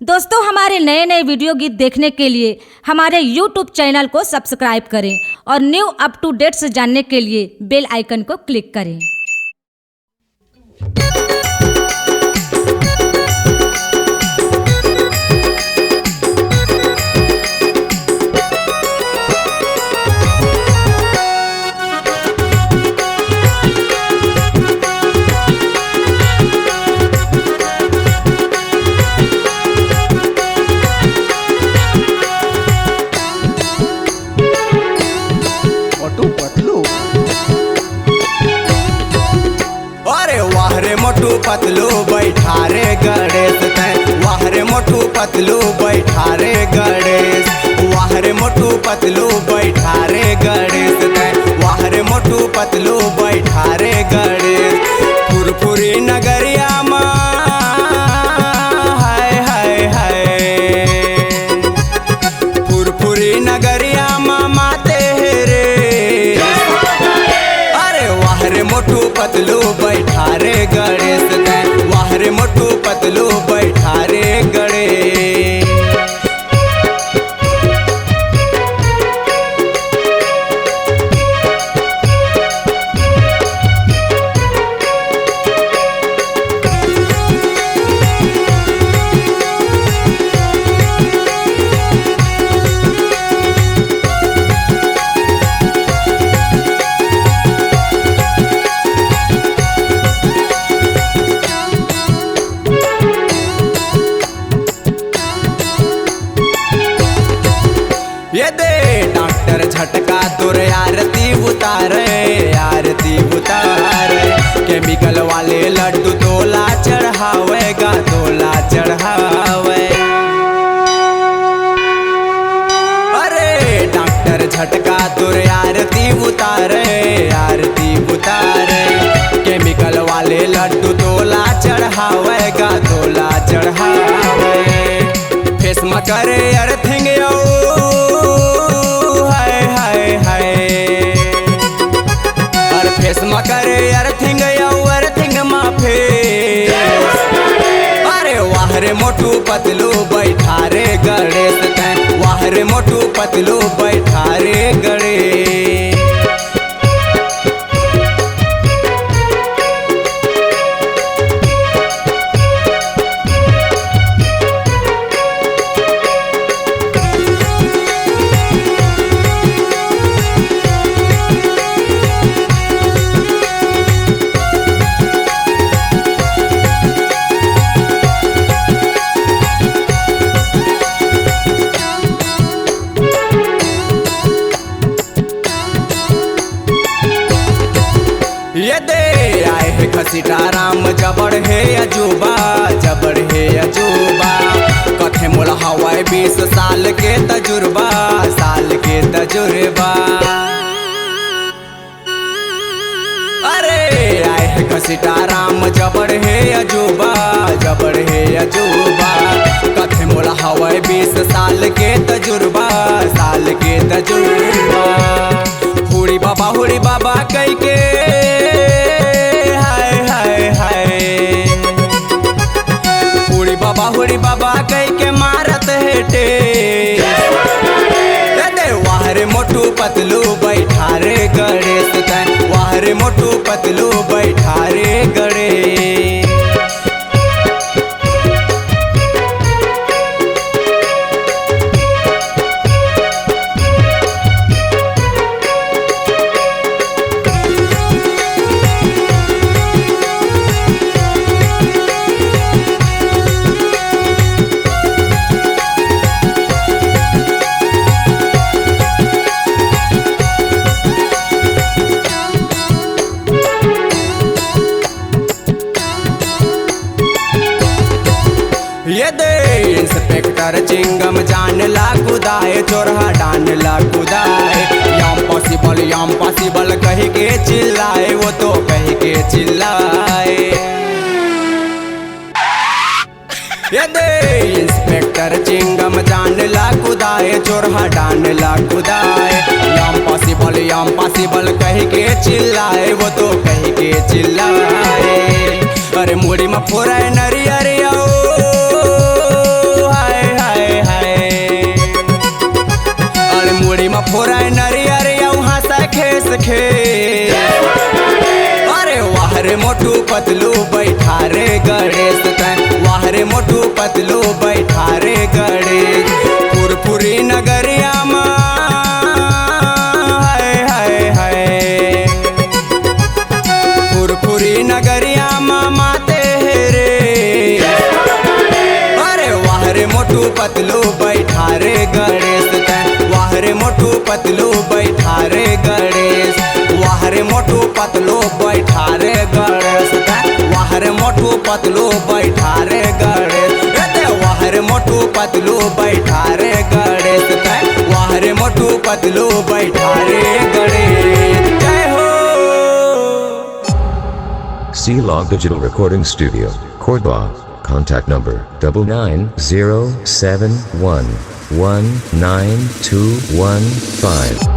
दोस्तों, हमारे नए नए वीडियो गीत देखने के लिए हमारे YouTube चैनल को सब्सक्राइब करें और न्यू अप टू डेट्स जानने के लिए बेल आइकन को क्लिक करें। मोटू पतलू बैठा रे गणेश तैं, वाह रे मोटू पतलू बैठा रे गणेश, वाह रे मोटू पतलू बैठा रे गणेश तैं, वाह रे मोटू पतलू बैठा रे गणेश। फुरफुरी नगरिया माँ हाय हाय हाय, फुरफुरी नगरिया माँ माते रे, अरे वाह रे मोटू पतलू बैठा रे गणेश तैं, वाह रे मोटू पतलू बैठा रे गणेश। ये दे डॉक्टर झटका तोर आरती उतारे, आरती उतारे, केमिकल वाले लड्डू तोला चढ़ावेगा, तोला चढ़ावे। अरे डॉक्टर झटका तोर आरती उतारे, आरती उतारे, केमिकल वाले लड्डू तोला चढ़ावेगा, तोला चढ़ावे। फेस में करे अर्थिंग फेस में करे अर्थिंग अर्थिंग माफे, अरे वाह रे मोटू पतलू बैठा रे गणेश तैं, वाह रे मोटू पतलू बैठा रे गणेश। ये दे आए है घसीटा राम जबड़ है अजूबा, जबड़ है अजूबा, कथे मोला हवाई 20 साल के तजुर्बा, साल के तजुर्बा। अरे आए है घसीटा राम जबड़ है अजूबा, जबड़ है अजूबा, कथे मोला हवाई 20 साल के तजुर्बा, साल के तजुर्बा। हुड़ी बाबा कई के हुड़ी बाबा कई के मारत हेटे, वाह रे मोटू पतलू बैठा रे गणेश तैं, वाह रे मोटू पतलू बैठा रे गणेश। ये दे इंस्पेक्टर चिंगम जान ला कुदाए, चोरहा डान ला कुदाए, याम पॉसिबल कह के चिल्लाए, वो तो कह के चिल्लाए। ये दे इंस्पेक्टर चिंगम जान ला कुदाए, चोरहा डान ला कुदाए, याम पॉसिबल कह के चिल्लाए, वो तो कह के चिल्लाए। अरे मुड़ी में फोरा नरी अरे वाह रे मोटू पतलू बैठा रे गणेश तैं वाह रे मोटू पतलू बैठा रे गणेश वाह रे मोटू पतलू बैठा रे गणेश तैं वाह रे मोटू पतलू बैठा रे गणेश वाह रे मोटू पतलू बैठा रे गणेश तैं वाह रे मोटू पतलू बैठा रे गणेश जय हो। C-Log Digital Recording Studio, Cordoba. Contact number 99071192115.